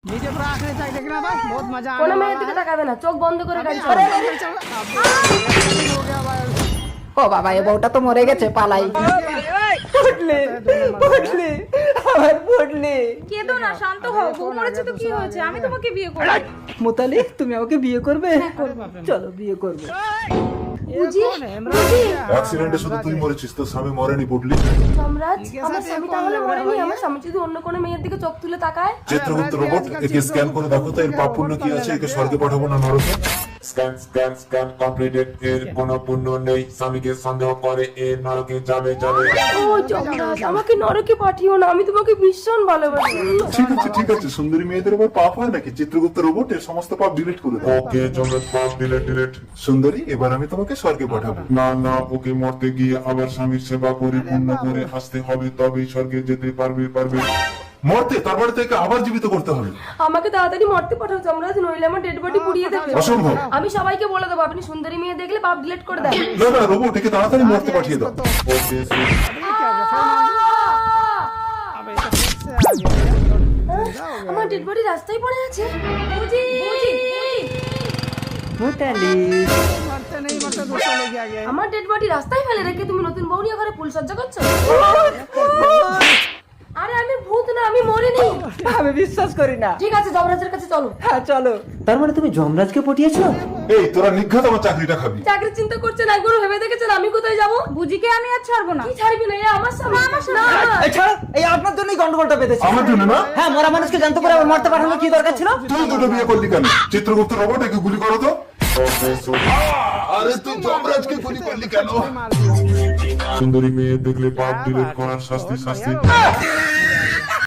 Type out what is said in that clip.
नीचे पूरा आंखें चाहिए देखना भाई, बहुत मजा কোনো आने মেয়ের वाला দিকে है। তাকাবে না, চোখ বন্ধ করে গাড়ি अरे, চালাবে। अरे, चल, अब हो गया भाई। ও বাবা, এ বউটা তো মরে গেছে, পালাই। ফুটলি ফুটলি আমার ফুটলি। কেঁদো না, শান্ত হও। বউ মরেছে তো কি হয়েছে, আমি তোমাকে বিয়ে করব। মোতালি, তুমি আমাকে বিয়ে করবে? চলো বিয়ে করবো। বুঝি कौन है? इमरान বুঝি क्या? অ্যাক্সিডেন্টে শুধু তুই মরেছিস, তোর স্বামী মরেনি পুটলি। সম্রাট, ঠিক আছে, আমার স্বামী এখন তাহলে আমরা মরেনি? ভাইয়া। আমার স্বামী যদি অন্য কোনো মেয়ের দিকে চোখ তুলে তাকায়? চিত্রগুপ্ত রোবট, একে স্ক্যান করে দেখো তো এর পাপ পুণ্য কি আছে, একে স্বর্গে পাঠাবো না নরকে। স্ক্যান স্ক্যান স্ক্যান কমপ্লিটেড, এর কোনো পুণ্য নেই, স্বামীকে সন্দেহ করে এ নরকে যাবে যাবে। ও যমরাজ, আমাকে নরকে পাঠিও না, আমি তোমাকে ভীষণ ভালোবাসি। ঠিক আছে, সুন্দরী মেয়েদের উপর পাপ হয় নাকি? চিত্রগুপ্ত রোবট এর সমস্ত পাপ ডিলিট করে দাও। ওকে জমরাজ, পাপ ডিলিট। সুন্দরী, এবার আমি তোমাকে স্বর্গে পাঠাবো। না না, ওকে মরতে গিয়ে আবার স্বামীর সেবা করে পুণ্য করে আসতে হবে, তবেই স্বর্গে যেতে পারবে। মরতে, তারপরে থেকে আবার জীবিত করতে হবে। আমাকে তাড়াতাড়ি মরতে পাঠাও যমরাজ, নইলে আমার ডেড বডি পুড়িয়ে দেবে। অসম্ভব। আমি সবাইকে বলে দেবো আপনি সুন্দরী মেয়ে দেখলে পাপ ডিলিট করে দেন। না রোবট, একে তাড়াতাড়ি মরতে পাঠিয়ে দাও। ওকে अबे ये तो फिर से आ गया। আমার ডেড বডি রাস্তায় পড়ে আছে। বুঝি মোতালি, मरते नहीं मरते दूसरा ले गया गया। আমার ডেড বডি রাস্তায় ফেলে রেখে তুমি নতুন বউ নিয়ে ঘরে ফুল সজ্জা করছো? আরে আমি ভূত না, আমি মরিনি। আমি বিশ্বাস করি না। ঠিক আছে, যমরাজের কাছে চলো। হ্যাঁ চলো। তার মানে তুমি যমরাজকে পটিয়েছো? এই তোরা নিঘাত আমার চাকরিটা খাবি। চাকরির চিন্তা করছেন, একবার ভেবে দেখেছেন আমি কোথায় যাবো? বুঝিকে আমি আর ছাড়বো না। কি ছাড়বি না? এ আমার সামনে না। এই ছাড়ো, এই আপনার জন্যই গন্ডগোলটা বেঁধেছে। আমার জন্য না? হ্যাঁ, মরা মানুষকে জানতে করে আবার মরতে পাঠানোর কি দরকার ছিল? তুই দুটো বিয়ে করলি কেন? চিত্রগুপ্ত রোবট, একে গুলি করো তো। আরে তুই যমরাজকে গুলি করলি কেন? मार दिया। সুন্দরী মেয়ে দেখলে পাপ ডিলিট করার শাস্তি।